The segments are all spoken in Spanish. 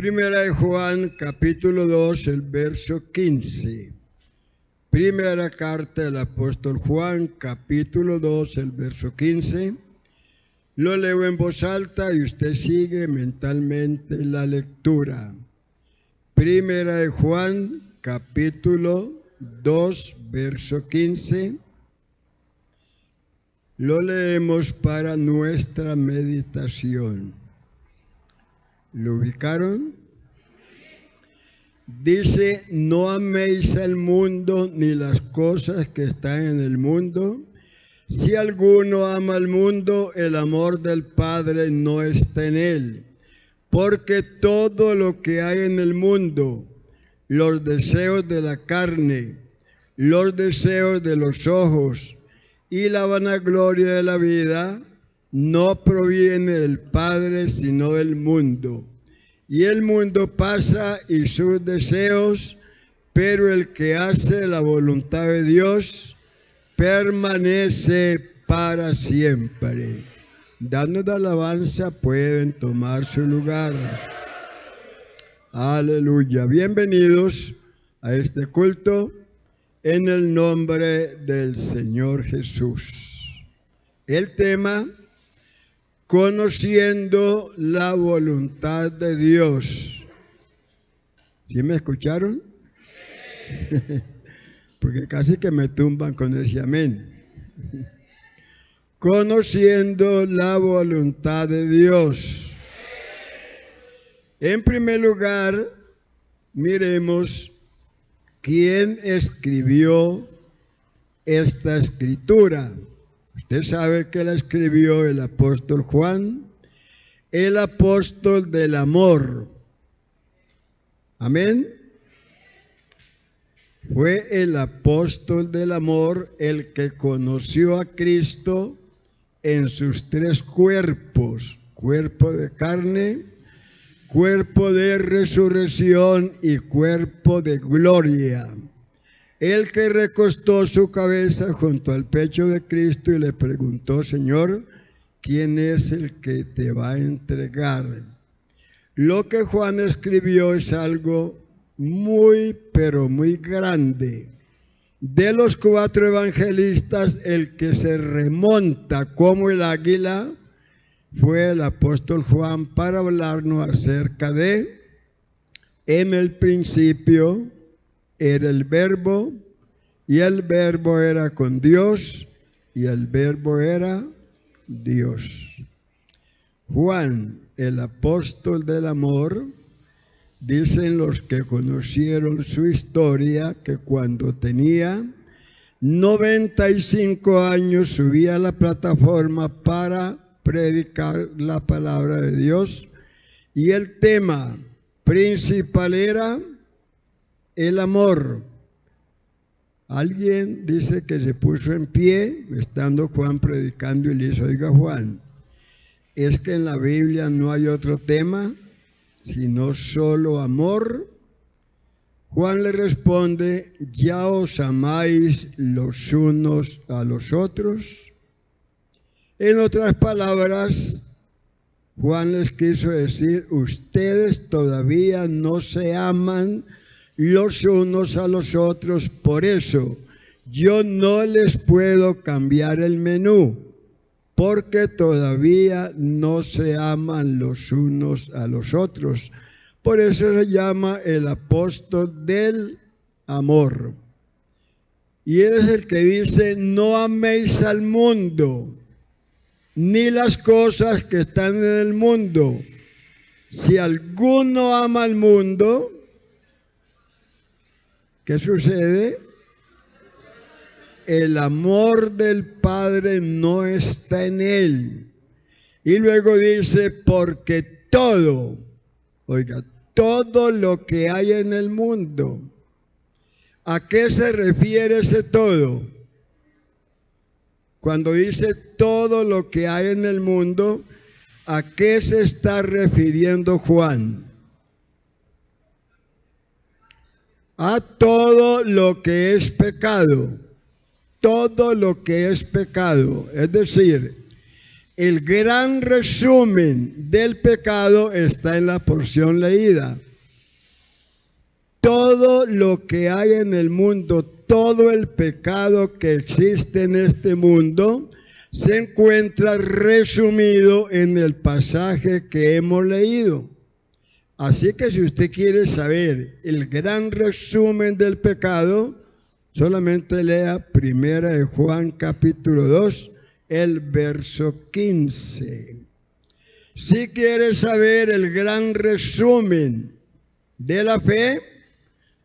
Primera de Juan, capítulo 2, el verso 15. Primera carta del apóstol Juan, capítulo 2, el verso 15. Lo leo en voz alta y usted sigue mentalmente la lectura. Primera de Juan, capítulo 2, verso 15. Lo leemos para nuestra meditación. ¿Lo ubicaron? Dice: no améis al mundo ni las cosas que están en el mundo. Si alguno ama al mundo, el amor del Padre no está en él. Porque todo lo que hay en el mundo, los deseos de la carne, los deseos de los ojos y la vanagloria de la vida, no proviene del Padre, sino del mundo. Y el mundo pasa y sus deseos, pero el que hace la voluntad de Dios permanece para siempre. Dando de alabanza pueden tomar su lugar. Aleluya. Bienvenidos a este culto en el nombre del Señor Jesús. El tema: conociendo la voluntad de Dios. ¿Sí me escucharon? Porque casi que me tumban con ese amén. Conociendo la voluntad de Dios. En primer lugar, miremos quién escribió esta escritura. Usted sabe que la escribió el apóstol Juan, el apóstol del amor. Amén. Fue el apóstol del amor el que conoció a Cristo en sus tres cuerpos: cuerpo de carne, cuerpo de resurrección y cuerpo de gloria. El que recostó su cabeza junto al pecho de Cristo y le preguntó: Señor, ¿quién es el que te va a entregar? Lo que Juan escribió es algo muy, pero muy grande. De los cuatro evangelistas, el que se remonta como el águila fue el apóstol Juan para hablarnos acerca de: en el principio era el Verbo, y el Verbo era con Dios, y el Verbo era Dios. Juan, el apóstol del amor, dicen los que conocieron su historia que cuando tenía 95 años subía a la plataforma para predicar la palabra de Dios, y el tema principal era el amor. Alguien dice que se puso en pie estando Juan predicando y le dice: oiga Juan, es que en la Biblia no hay otro tema sino solo amor. Juan le responde: ¿ya os amáis los unos a los otros? En otras palabras, Juan les quiso decir: ustedes todavía no se aman los unos a los otros, por eso yo no les puedo cambiar el menú, porque todavía no se aman los unos a los otros. Por eso se llama el apóstol del amor. Y él es el que dice: no améis al mundo, ni las cosas que están en el mundo. Si alguno ama al mundo, ¿qué sucede? El amor del Padre no está en él. Y luego dice: porque todo, oiga, todo lo que hay en el mundo. ¿A qué se refiere ese todo? Cuando dice todo lo que hay en el mundo, ¿a qué se está refiriendo Juan? A todo lo que es pecado. Todo lo que es pecado. Es decir, el gran resumen del pecado está en la porción leída. Todo lo que hay en el mundo, todo el pecado que existe en este mundo, se encuentra resumido en el pasaje que hemos leído. Así que si usted quiere saber el gran resumen del pecado, solamente lea 1 de Juan capítulo 2, el verso 15. Si quiere saber el gran resumen de la fe,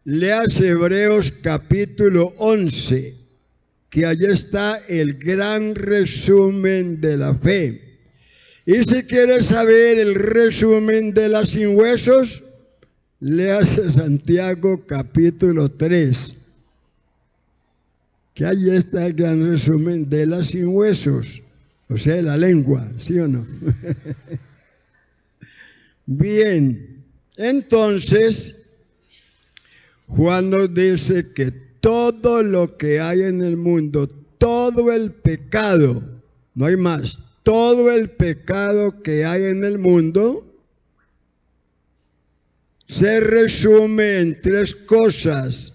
leas Hebreos capítulo 11, que allí está el gran resumen de la fe. Y si quiere saber el resumen de las sin huesos, leas Santiago capítulo 3, que allí está el gran resumen de las sin huesos, o sea, de la lengua, ¿sí o no? Bien, entonces Juan nos dice que todo lo que hay en el mundo, todo el pecado, no hay más, todo el pecado que hay en el mundo se resume en tres cosas: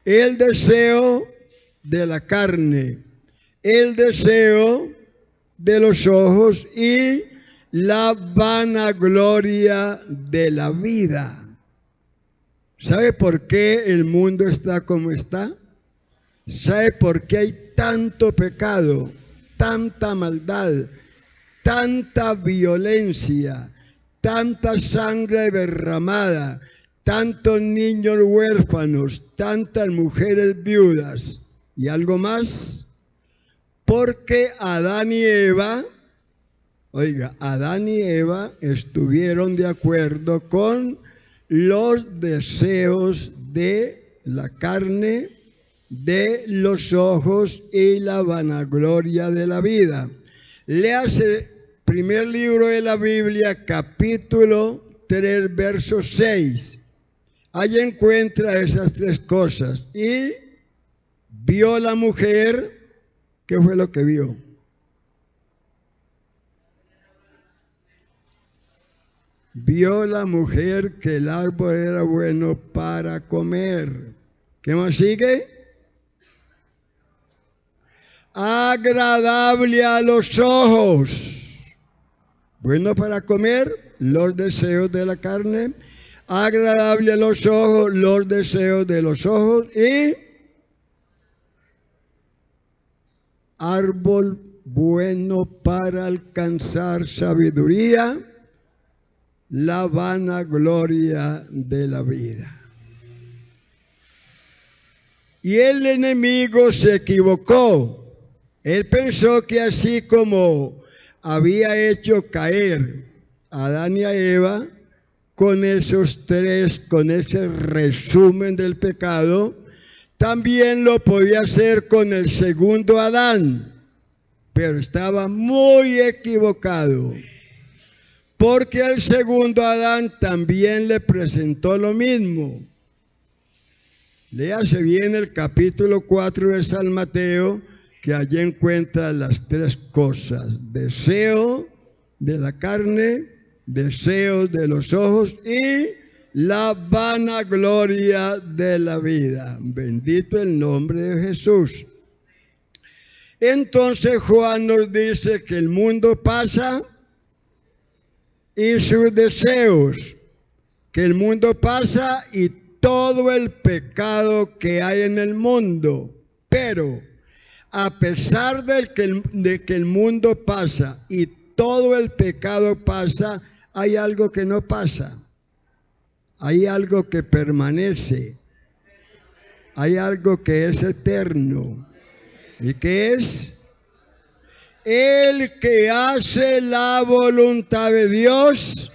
el deseo de la carne, el deseo de los ojos y la vanagloria de la vida. ¿Sabe por qué el mundo está como está? ¿Sabe por qué hay tanto pecado, tanta maldad, tanta violencia, tanta sangre derramada, tantos niños huérfanos, tantas mujeres viudas y algo más? Porque Adán y Eva, Adán y Eva estuvieron de acuerdo con los deseos de la carne, de los ojos y la vanagloria de la vida. Léase primer libro de la Biblia, capítulo 3, verso 6. Allí encuentra esas tres cosas. Y vio la mujer, ¿qué fue lo que vio? Vio la mujer que el árbol era bueno para comer. ¿Qué más sigue? Agradable a los ojos. Bueno para comer, los deseos de la carne. Agradable a los ojos, los deseos de los ojos. Y árbol bueno para alcanzar sabiduría, la vanagloria de la vida. Y el enemigo se equivocó. Él pensó que así como había hecho caer a Adán y a Eva con esos tres, con ese resumen del pecado, también lo podía hacer con el segundo Adán. Pero estaba muy equivocado, porque al segundo Adán también le presentó lo mismo. Léase bien el capítulo 4 de San Mateo, que allí encuentra las tres cosas: deseo de la carne, deseos de los ojos y la vanagloria de la vida. Bendito el nombre de Jesús. Entonces Juan nos dice que el mundo pasa y sus deseos, que el mundo pasa y todo el pecado que hay en el mundo. Pero a pesar de que el mundo pasa y todo el pecado pasa, hay algo que no pasa. Hay algo que permanece. Hay algo que es eterno. ¿Y qué es? El que hace la voluntad de Dios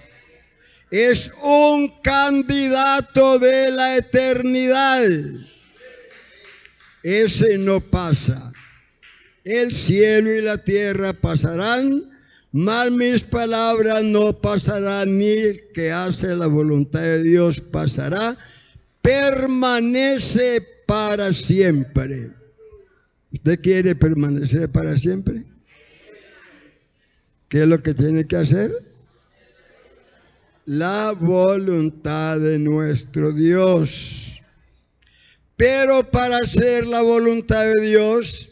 es un candidato de la eternidad. Ese no pasa. El cielo y la tierra pasarán, mas mis palabras no pasarán, ni el que hace la voluntad de Dios pasará, permanece para siempre. ¿Usted quiere permanecer para siempre? ¿Qué es lo que tiene que hacer? La voluntad de nuestro Dios. Pero para hacer la voluntad de Dios,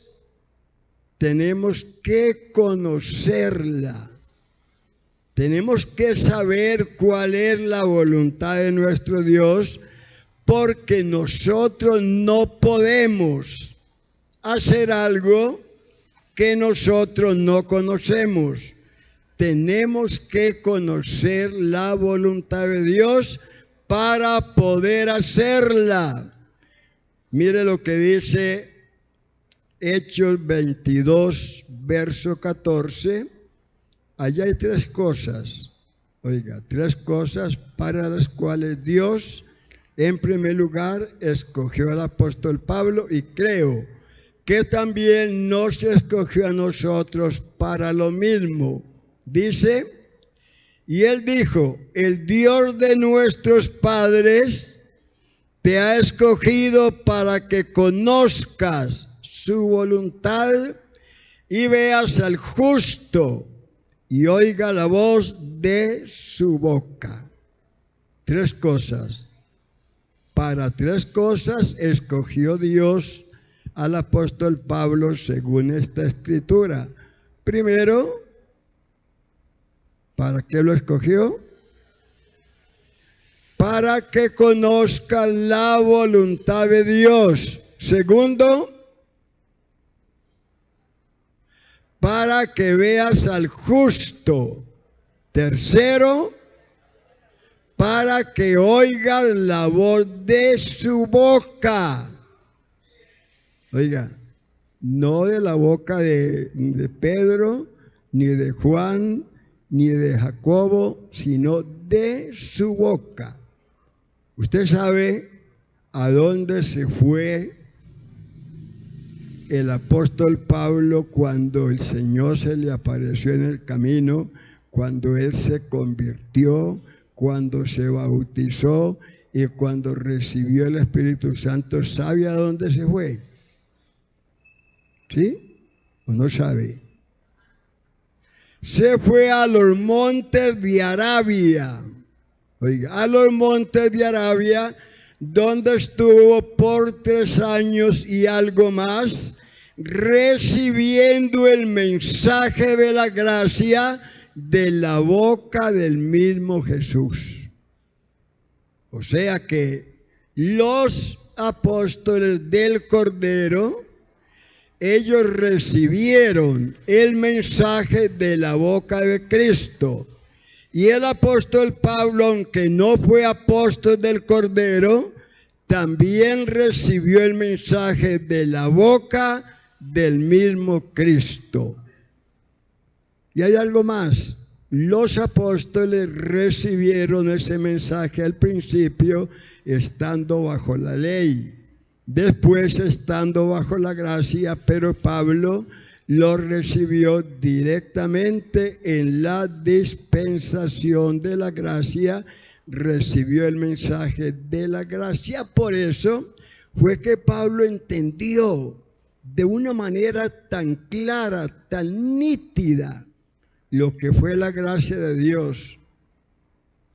tenemos que conocerla. Tenemos que saber cuál es la voluntad de nuestro Dios, porque nosotros no podemos hacer algo que nosotros no conocemos. Tenemos que conocer la voluntad de Dios para poder hacerla. Mire lo que dice Hechos 22, verso 14. Allá hay tres cosas, oiga, tres cosas para las cuales Dios, en primer lugar, escogió al apóstol Pablo, y creo que también nos escogió a nosotros para lo mismo. Dice, y él dijo, el Dios de nuestros padres te ha escogido para que conozcas su voluntad y veas al justo y oiga la voz de su boca. Tres cosas. Para tres cosas escogió Dios al apóstol Pablo según esta escritura. Primero, ¿para qué lo escogió? Para que conozca la voluntad de Dios. Segundo, para que veas al justo. Tercero, para que oigas la voz de su boca. Oiga, no de la boca de Pedro, ni de Juan, ni de Jacobo, sino de su boca. Usted sabe a dónde se fue el apóstol Pablo cuando el Señor se le apareció en el camino, cuando él se convirtió, cuando se bautizó y cuando recibió el Espíritu Santo. ¿Sabe a dónde se fue? ¿Sí? ¿O no sabe? Se fue a los montes de Arabia. Oiga, a los montes de Arabia, donde estuvo por 3 años y algo más, recibiendo el mensaje de la gracia de la boca del mismo Jesús. O sea que los apóstoles del Cordero, ellos recibieron el mensaje de la boca de Cristo. Y el apóstol Pablo, aunque no fue apóstol del Cordero, también recibió el mensaje de la boca del mismo Cristo. Y hay algo más. Los apóstoles recibieron ese mensaje al principio estando bajo la ley. Después estando bajo la gracia, pero Pablo lo recibió directamente en la dispensación de la gracia, recibió el mensaje de la gracia. Por eso fue que Pablo entendió de una manera tan clara, tan nítida, lo que fue la gracia de Dios.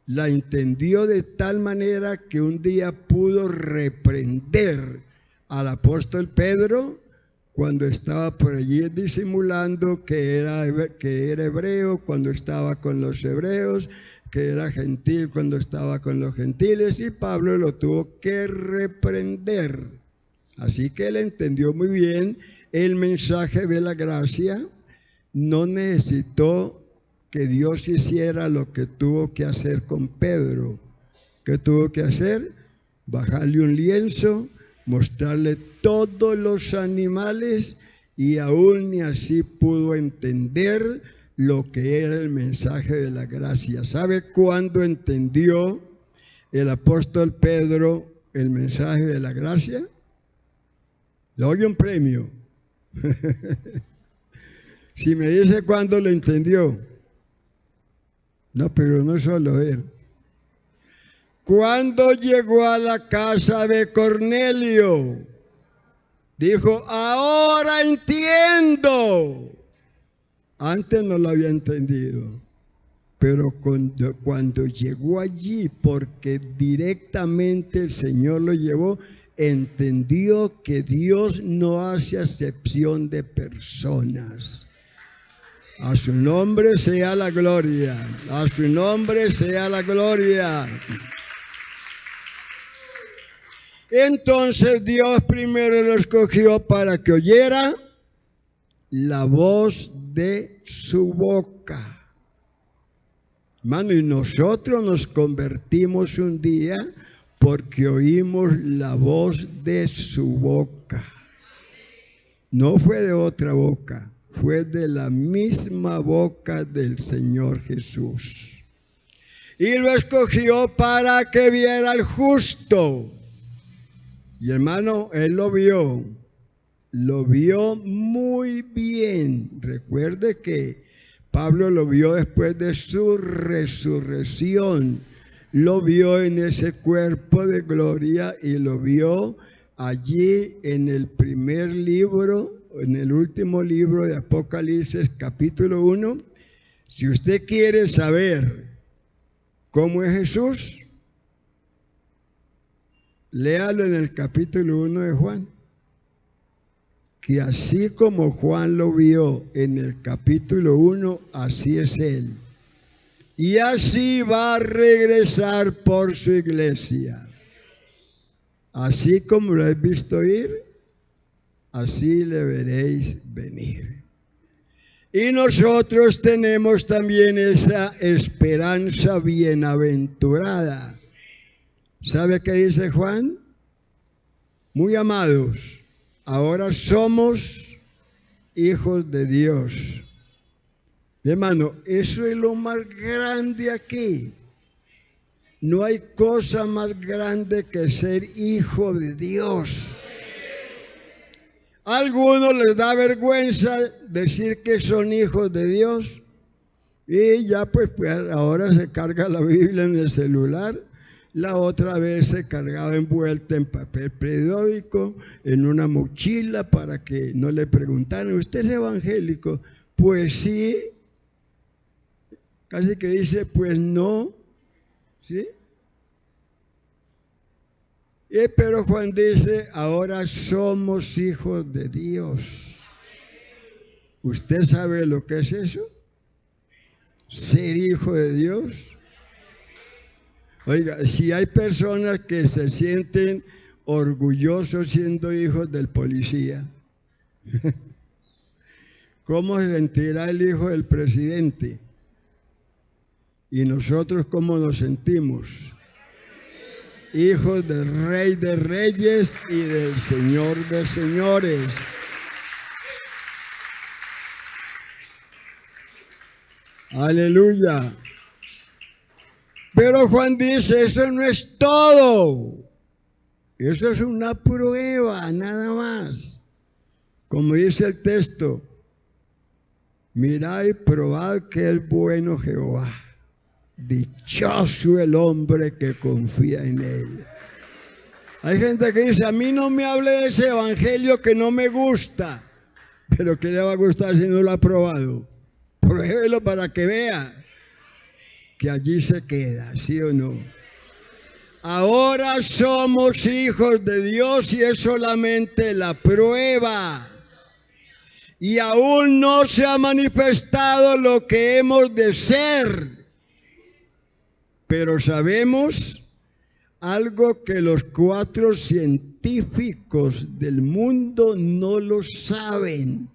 La entendió de tal manera que un día pudo reprender al apóstol Pedro cuando estaba por allí disimulando que era hebreo cuando estaba con los hebreos, que era gentil cuando estaba con los gentiles, y Pablo lo tuvo que reprender. Así que él entendió muy bien el mensaje de la gracia. No necesitó que Dios hiciera lo que tuvo que hacer con Pedro. ¿Qué tuvo que hacer? Bajarle un lienzo, mostrarle todos los animales, y aún ni así pudo entender lo que era el mensaje de la gracia. ¿Sabe cuándo entendió el apóstol Pedro el mensaje de la gracia? Le doy un premio. Si me dice cuándo lo entendió. No, pero no solo él. Cuando llegó a la casa de Cornelio, dijo, ahora entiendo Antes no lo había entendido, pero cuando llegó allí, porque directamente el Señor lo llevó, entendió que Dios no hace acepción de personas. A su nombre sea la gloria. A su nombre sea la gloria. Entonces Dios primero lo escogió para que oyera la voz de su boca. Hermano, y nosotros nos convertimos un día porque oímos la voz de su boca. No fue de otra boca, fue de la misma boca del Señor Jesús. Y lo escogió para que viera al justo. Y hermano, él lo vio muy bien. Recuerde que Pablo lo vio después de su resurrección. Lo vio en ese cuerpo de gloria y lo vio allí en el primer libro, en el último libro de Apocalipsis, capítulo 1. Si usted quiere saber cómo es Jesús, léalo en el capítulo 1 de Juan. Que así como Juan lo vio en el capítulo 1, así es él. Y así va a regresar por su iglesia. Así como lo has visto ir, así le veréis venir. Y nosotros tenemos también esa esperanza bienaventurada. ¿Sabe qué dice Juan? Muy amados, ahora somos hijos de Dios. Hermano, eso es lo más grande aquí. No hay cosa más grande que ser hijo de Dios. A algunos les da vergüenza decir que son hijos de Dios. Y ya pues ahora se carga la Biblia en el celular. La otra vez se cargaba envuelta en papel periódico, en una mochila para que no le preguntaran, ¿usted es evangélico? Pues sí. Casi que dice, pues no. ¿Sí? Pero Juan dice, ahora somos hijos de Dios. ¿Usted sabe lo que es eso? Ser hijo de Dios. Oiga, si hay personas que se sienten orgullosos siendo hijos del policía, ¿cómo se sentirá el hijo del presidente? ¿Y nosotros cómo nos sentimos? Hijos del Rey de Reyes y del Señor de Señores. Aleluya. Pero Juan dice, eso no es todo. Eso es una prueba, nada más. Como dice el texto, mirad y probad que es bueno Jehová. Dichoso el hombre que confía en él. Hay gente que dice, a mí no me hable de ese evangelio que no me gusta. Pero ¿qué le va a gustar si no lo ha probado? Pruébelo para que vea que allí se queda, ¿sí o no? Ahora somos hijos de Dios y es solamente la prueba. Y aún no se ha manifestado lo que hemos de ser. Pero sabemos algo que los 4 científicos del mundo no lo saben.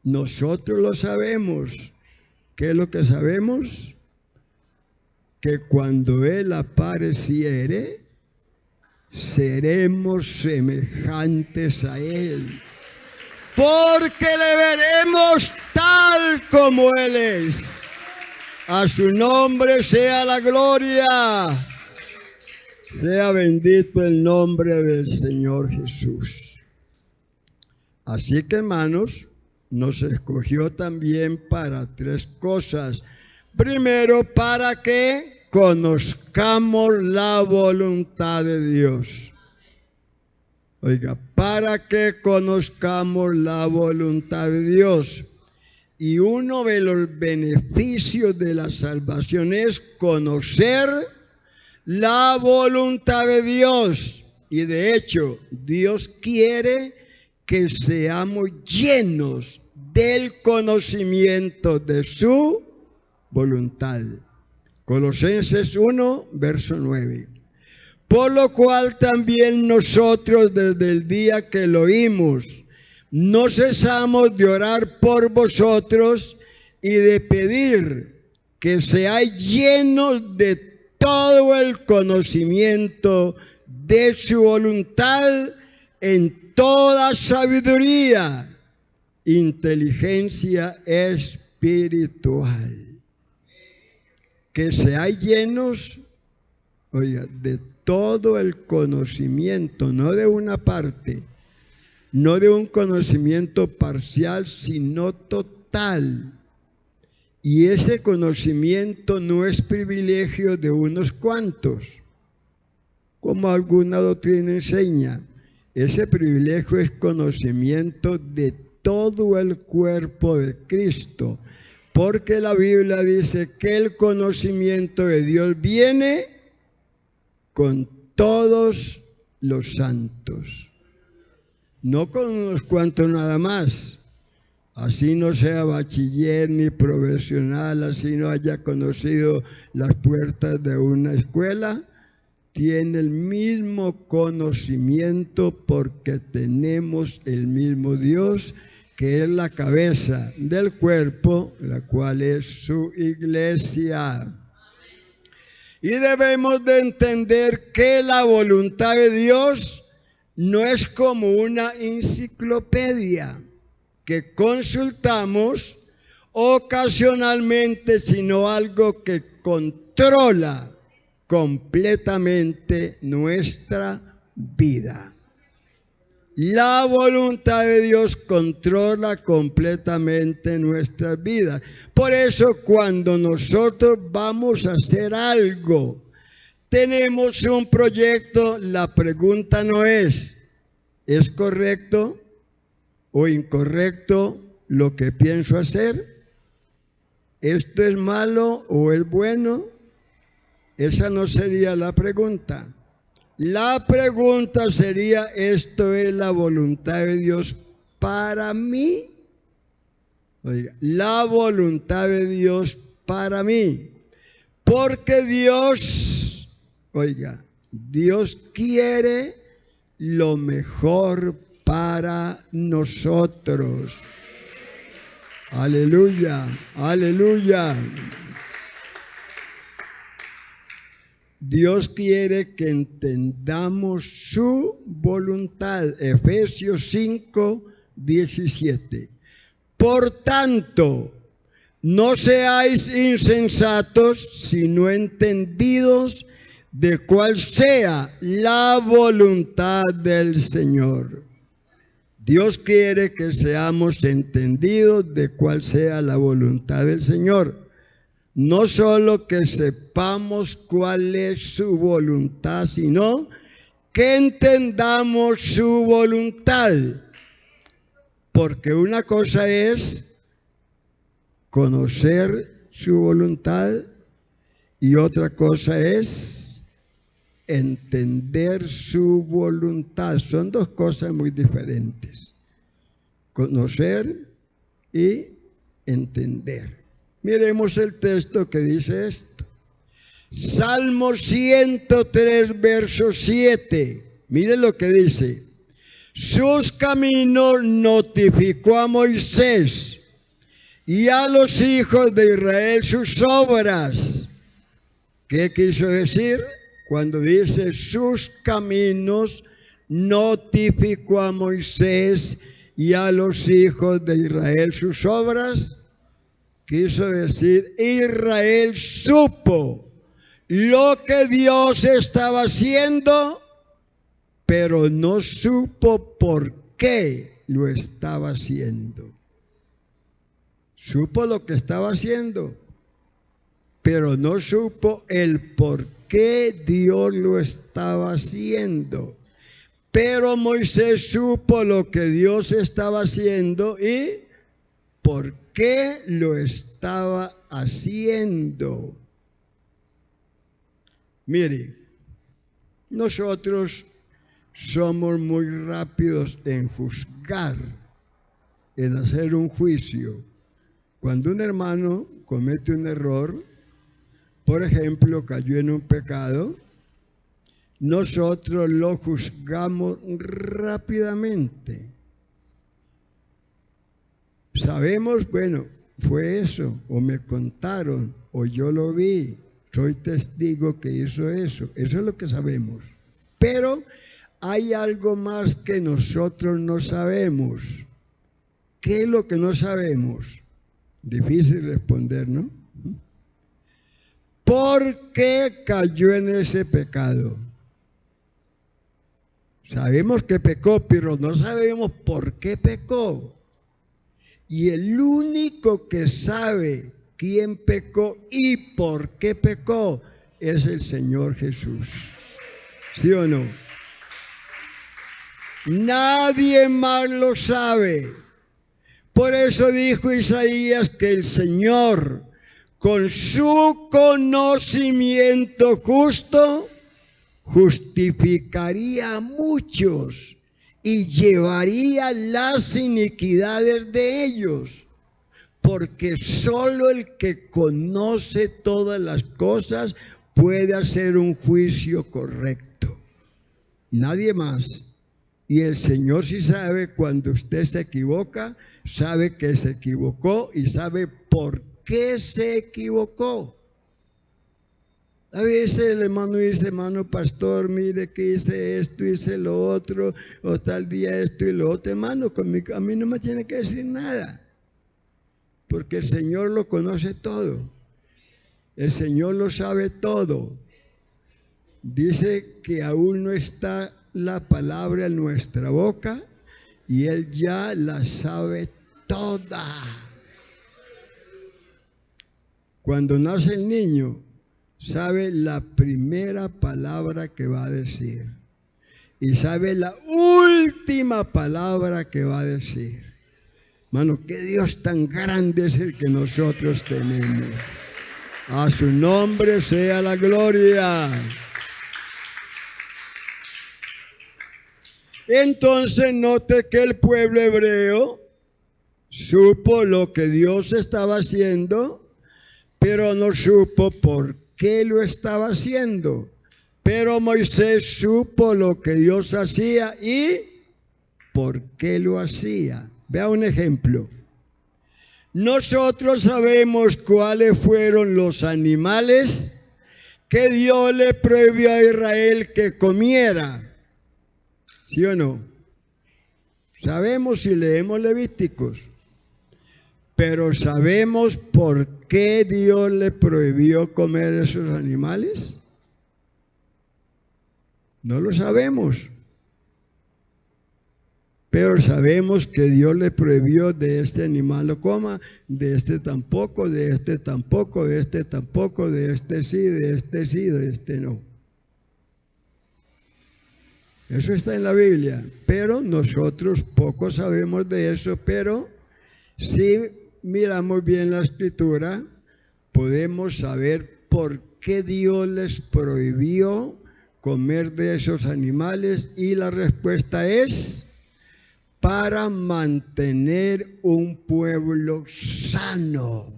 Nosotros lo sabemos. ¿Qué es lo que sabemos? Que cuando Él apareciere, seremos semejantes a Él. Porque le veremos tal como Él es. A su nombre sea la gloria. Sea bendito el nombre del Señor Jesús. Así que, hermanos, nos escogió también para 3 cosas. Primero, para que conozcamos la voluntad de Dios. Oiga, para que conozcamos la voluntad de Dios. Y uno de los beneficios de la salvación es conocer la voluntad de Dios. Y de hecho, Dios quiere que seamos llenos del conocimiento de su voluntad. Colosenses 1, verso 9. Por lo cual también nosotros desde el día que lo oímos, no cesamos de orar por vosotros y de pedir que seáis llenos de todo el conocimiento de su voluntad en toda sabiduría, inteligencia espiritual. Que seáis llenos, oiga, de todo el conocimiento, no de una parte, no de un conocimiento parcial, sino total. Y ese conocimiento no es privilegio de unos cuantos, como alguna doctrina enseña. Ese privilegio es conocimiento de todo el cuerpo de Cristo, porque la Biblia dice que el conocimiento de Dios viene con todos los santos. No con unos cuantos nada más, así no sea bachiller ni profesional, así no haya conocido las puertas de una escuela, tiene el mismo conocimiento porque tenemos el mismo Dios, que es la cabeza del cuerpo, la cual es su iglesia. Y debemos de entender que la voluntad de Dios no es como una enciclopedia que consultamos ocasionalmente, sino algo que controla completamente nuestra vida. La voluntad de Dios controla completamente nuestras vidas. Por eso cuando nosotros vamos a hacer algo, tenemos un proyecto, la pregunta no ¿es correcto o incorrecto lo que pienso hacer? ¿Esto es malo o es bueno? Esa no sería la pregunta. La pregunta sería, ¿esto es la voluntad de Dios para mí? Oiga, la voluntad de Dios para mí. Porque Dios, oiga, Dios quiere lo mejor para nosotros. Aleluya, aleluya. Dios quiere que entendamos su voluntad. Efesios 5, 17. Por tanto, no seáis insensatos, sino entendidos de cuál sea la voluntad del Señor. Dios quiere que seamos entendidos de cuál sea la voluntad del Señor. No solo que sepamos cuál es su voluntad, sino que entendamos su voluntad. Porque una cosa es conocer su voluntad y otra cosa es entender su voluntad. Son dos cosas muy diferentes. Conocer y entender. Miremos el texto que dice esto. Salmo 103, verso 7. Mire lo que dice. Sus caminos notificó a Moisés y a los hijos de Israel sus obras. ¿Qué quiso decir? Cuando dice sus caminos notificó a Moisés y a los hijos de Israel sus obras. Quiso decir, Israel supo lo que Dios estaba haciendo, pero no supo por qué lo estaba haciendo. Supo lo que estaba haciendo, pero no supo el por qué Dios lo estaba haciendo. Pero Moisés supo lo que Dios estaba haciendo y por qué lo estaba haciendo. Mire, nosotros somos muy rápidos en juzgar, en hacer un juicio. Cuando un hermano comete un error, por ejemplo, cayó en un pecado, nosotros lo juzgamos rápidamente. Sabemos, bueno, fue eso, o me contaron, o yo lo vi, soy testigo que hizo eso. Eso es lo que sabemos. Pero hay algo más que nosotros no sabemos. ¿Qué es lo que no sabemos? Difícil responder, ¿no? ¿Por qué cayó en ese pecado? Sabemos que pecó, pero no sabemos por qué pecó. Y el único que sabe quién pecó y por qué pecó es el Señor Jesús. ¿Sí o no? Nadie más lo sabe. Por eso dijo Isaías que el Señor, con su conocimiento justo, justificaría a muchos y llevaría las iniquidades de ellos, porque solo el que conoce todas las cosas puede hacer un juicio correcto. Nadie más. Y el Señor sí sabe cuando usted se equivoca, sabe que se equivocó y sabe por qué se equivocó. A veces el hermano dice, hermano pastor, mire que hice esto, hice lo otro, o tal día esto y lo otro. Hermano, a mí no me tiene que decir nada, porque el Señor lo conoce todo. El Señor lo sabe todo. Dice que aún no está la palabra en nuestra boca y Él ya la sabe toda. Cuando nace el niño, sabe la primera palabra que va a decir y sabe la última palabra que va a decir. Hermano, qué Dios tan grande es el que nosotros tenemos. A su nombre sea la gloria. Entonces note que el pueblo hebreo supo lo que Dios estaba haciendo, pero no supo por qué lo estaba haciendo. Pero Moisés supo lo que Dios hacía y por qué lo hacía. Vea un ejemplo. Nosotros sabemos cuáles fueron los animales que Dios le prohibió a Israel que comiera. ¿Sí o no? Sabemos si leemos Levíticos, pero ¿sabemos por qué Dios le prohibió comer esos animales? No lo sabemos. Pero sabemos que Dios le prohibió: de este animal lo coma, de este tampoco, de este tampoco, de este tampoco, de este sí, de este no. Eso está en la Biblia, pero nosotros poco sabemos de eso, pero si miramos bien la Escritura, podemos saber por qué Dios les prohibió comer de esos animales, y la respuesta es: para mantener un pueblo sano,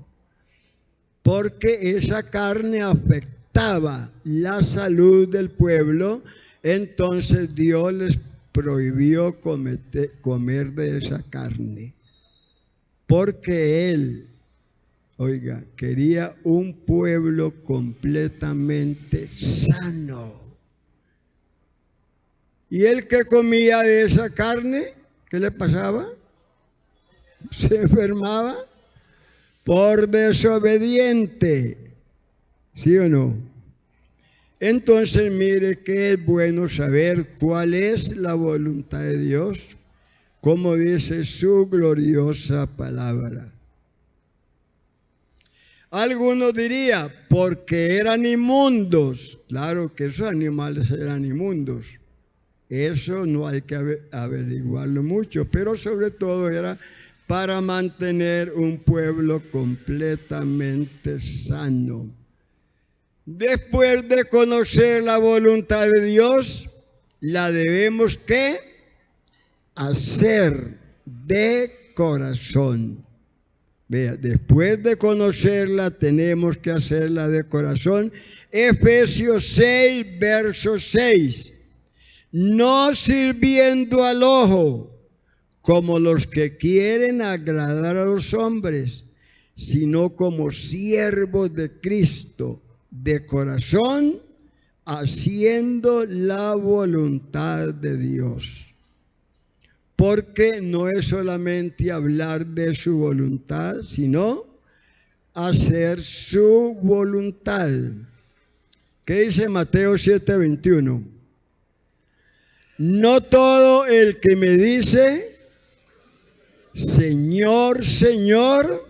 porque esa carne afectaba la salud del pueblo. Entonces Dios les prohibió comer de esa carne, porque Él, oiga, quería un pueblo completamente sano. Y el que comía de esa carne, ¿qué le pasaba? Se enfermaba por desobediente. ¿Sí o no? Entonces mire que es bueno saber cuál es la voluntad de Dios, como dice su gloriosa palabra. Algunos dirían, porque eran inmundos. Claro que esos animales eran inmundos. Eso no hay que averiguarlo mucho, pero sobre todo era para mantener un pueblo completamente sano. Después de conocer la voluntad de Dios, la debemos ¿qué? Hacer de corazón. Vea, después de conocerla, tenemos que hacerla de corazón. Efesios 6, verso 6. No sirviendo al ojo, como los que quieren agradar a los hombres, sino como siervos de Cristo, de corazón, haciendo la voluntad de Dios. Porque no es solamente hablar de su voluntad, sino hacer su voluntad. ¿Qué dice Mateo 7:21? No todo el que me dice, Señor, Señor,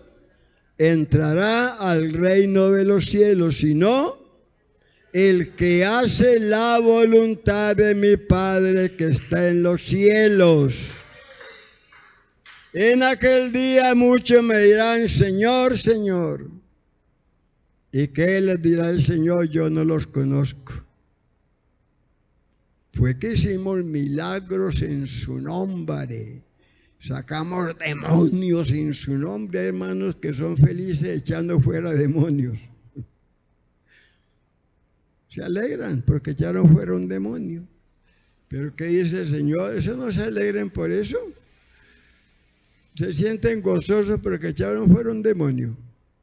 entrará al reino de los cielos, sino el que hace la voluntad de mi Padre que está en los cielos. En aquel día muchos me dirán, Señor, Señor. ¿Y qué les dirá el Señor? Yo no los conozco. Fue que hicimos milagros en su nombre. Sacamos demonios en su nombre. Hay hermanos que son felices echando fuera demonios. Se alegran porque echaron fuera un demonio. Pero ¿qué dice el Señor? Eso no se alegren por eso. Se sienten gozosos porque echaron fuera un demonio.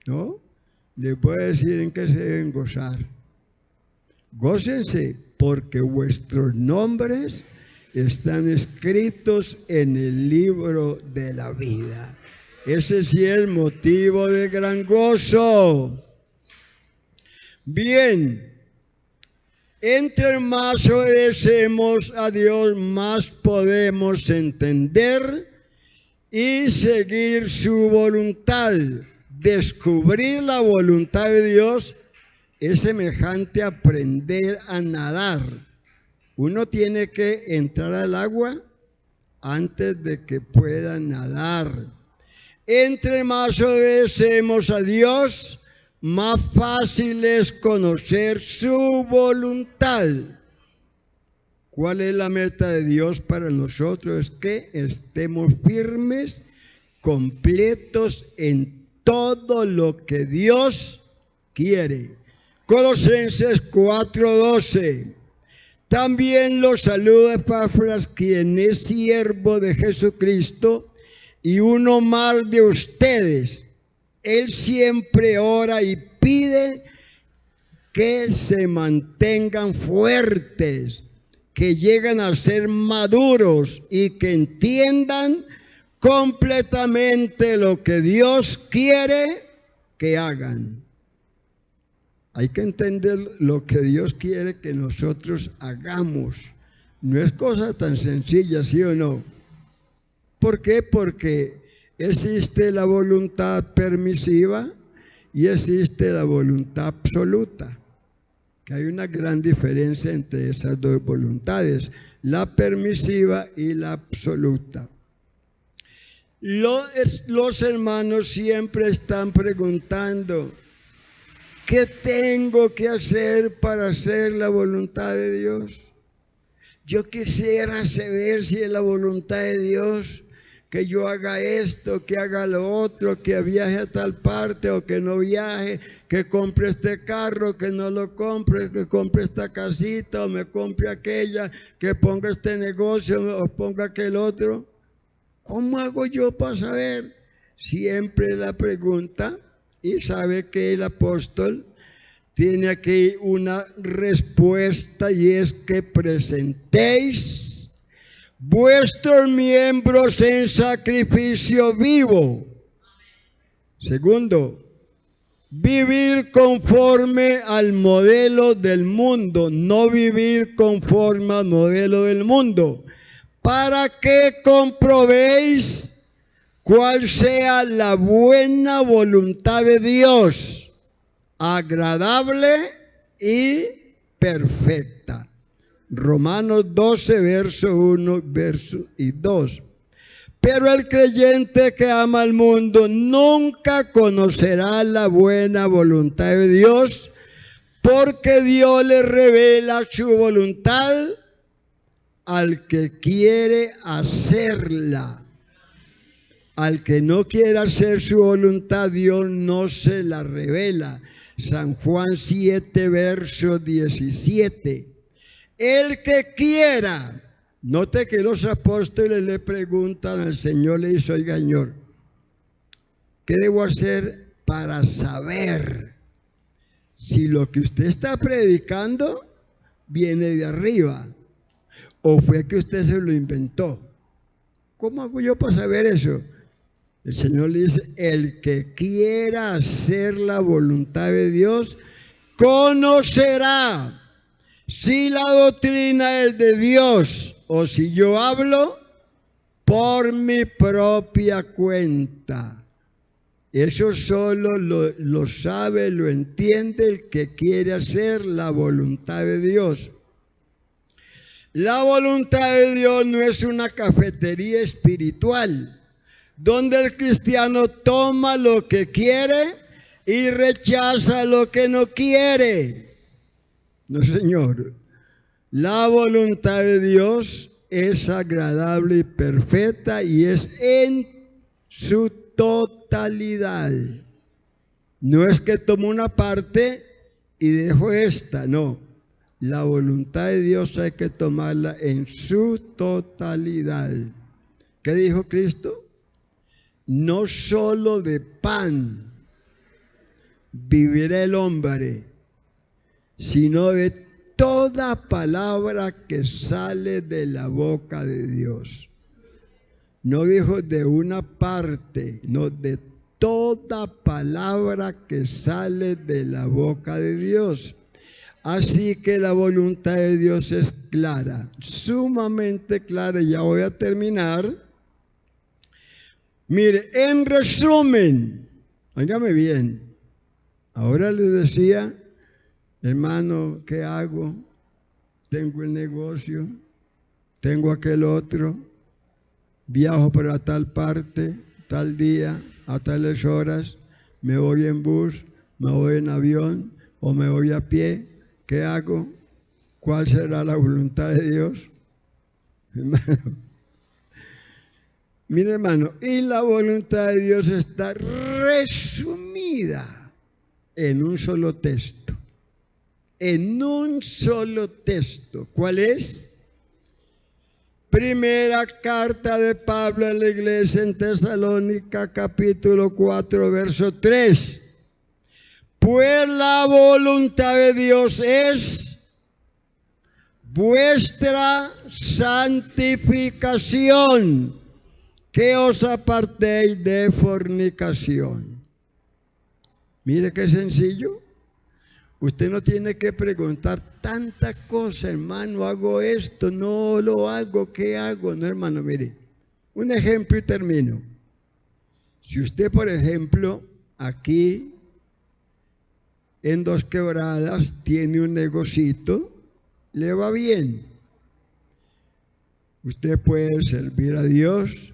¿No? Les voy a decir en qué se deben gozar. Gócense porque vuestros nombres están escritos en el libro de la vida. Ese sí es el motivo de gran gozo. Bien, entre más obedecemos a Dios, más podemos entender y seguir su voluntad. Descubrir la voluntad de Dios es semejante a aprender a nadar. Uno tiene que entrar al agua antes de que pueda nadar. Entre más obedecemos a Dios, más fácil es conocer su voluntad. ¿Cuál es la meta de Dios para nosotros? Es que estemos firmes, completos en todo lo que Dios quiere. Colosenses 4:12. También los saluda Epafras, quien es siervo de Jesucristo y uno más de ustedes. Él siempre ora y pide que se mantengan fuertes, que lleguen a ser maduros y que entiendan completamente lo que Dios quiere que hagan. Hay que entender lo que Dios quiere que nosotros hagamos. No es cosa tan sencilla, ¿sí o no? ¿Por qué? Porque existe la voluntad permisiva y existe la voluntad absoluta. Que hay una gran diferencia entre esas dos voluntades, la permisiva y la absoluta. Los hermanos siempre están preguntando, ¿qué tengo que hacer para hacer la voluntad de Dios? Yo quisiera saber si es la voluntad de Dios que yo haga esto, que haga lo otro, que viaje a tal parte o que no viaje, que compre este carro, que no lo compre, que compre esta casita o me compre aquella, que ponga este negocio o ponga aquel otro. ¿Cómo hago yo para saber? Siempre la pregunta. Y sabe que el apóstol tiene aquí una respuesta y es que presentéis vuestros miembros en sacrificio vivo. Segundo, vivir conforme al modelo del mundo, no vivir conforme al modelo del mundo, para que comprobéis cuál sea la buena voluntad de Dios, agradable y perfecta. Romanos 12, verso 1, verso y 2. Pero el creyente que ama al mundo nunca conocerá la buena voluntad de Dios, porque Dios le revela su voluntad al que quiere hacerla. Al que no quiere hacer su voluntad, Dios no se la revela. San Juan 7, verso 17. El que quiera. Note que los apóstoles le preguntan al Señor, le dice: oiga, Señor, ¿qué debo hacer para saber si lo que usted está predicando viene de arriba o fue que usted se lo inventó? ¿Cómo hago yo para saber eso? El Señor le dice: el que quiera hacer la voluntad de Dios conocerá si la doctrina es de Dios o si yo hablo por mi propia cuenta. Eso solo lo sabe, lo entiende el que quiere hacer la voluntad de Dios. La voluntad de Dios no es una cafetería espiritual donde el cristiano toma lo que quiere y rechaza lo que no quiere. No, señor. La voluntad de Dios es agradable y perfecta y es en su totalidad. No es que tomo una parte y dejo esta, no. La voluntad de Dios hay que tomarla en su totalidad. ¿Qué dijo Cristo? No solo de pan vivirá el hombre, sino de toda palabra que sale de la boca de Dios. No dijo de una parte, no, de toda palabra que sale de la boca de Dios. Así que la voluntad de Dios es clara, sumamente clara. Ya voy a terminar. Mire, en resumen, óigame bien, ahora les decía: hermano, ¿qué hago? Tengo el negocio, tengo aquel otro, viajo para tal parte, tal día, a tales horas, me voy en bus, me voy en avión o me voy a pie. ¿Qué hago? ¿Cuál será la voluntad de Dios? Hermano, mire, hermano, y la voluntad de Dios está resumida en un solo texto. En un solo texto. ¿Cuál es? Primera carta de Pablo a la iglesia en Tesalónica, capítulo 4, verso 3. Pues la voluntad de Dios es vuestra santificación, que os apartéis de fornicación. Mire qué sencillo. Usted no tiene que preguntar tanta cosa, hermano, hago esto, no lo hago, ¿qué hago? No, hermano, mire, un ejemplo y termino. Si usted, por ejemplo, aquí en Dos Quebradas tiene un negocito, le va bien. Usted puede servir a Dios,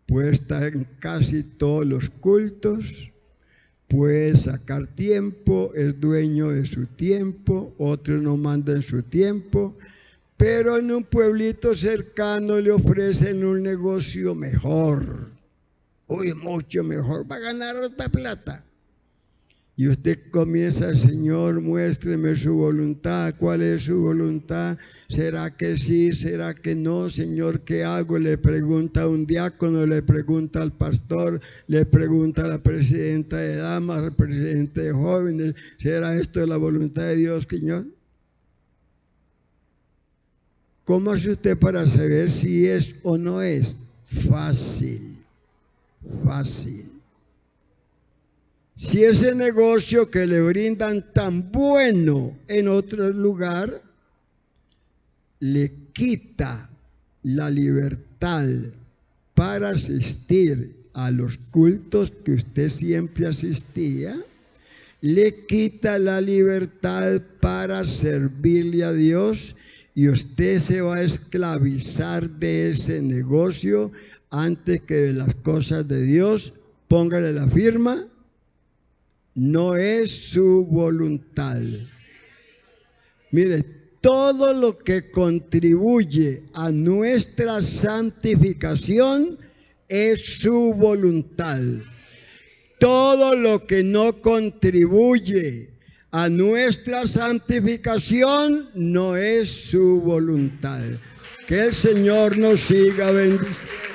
puede estar en casi todos los cultos, puede sacar tiempo, es dueño de su tiempo, otros no mandan su tiempo, pero en un pueblito cercano le ofrecen un negocio mejor, uy, mucho mejor, va a ganar harta plata. Y usted comienza: Señor, muéstreme su voluntad. ¿Cuál es su voluntad? ¿Será que sí? ¿Será que no? Señor, ¿qué hago? Le pregunta a un diácono, le pregunta al pastor, le pregunta a la presidenta de damas, al presidente de jóvenes. ¿Será esto la voluntad de Dios, Señor? ¿Cómo hace usted para saber si es o no es? Fácil, fácil. Si ese negocio que le brindan tan bueno en otro lugar le quita la libertad para asistir a los cultos que usted siempre asistía, le quita la libertad para servirle a Dios, y usted se va a esclavizar de ese negocio antes que de las cosas de Dios, póngale la firma, no es su voluntad. Mire, todo lo que contribuye a nuestra santificación es su voluntad. Todo lo que no contribuye a nuestra santificación no es su voluntad. Que el Señor nos siga bendiciendo.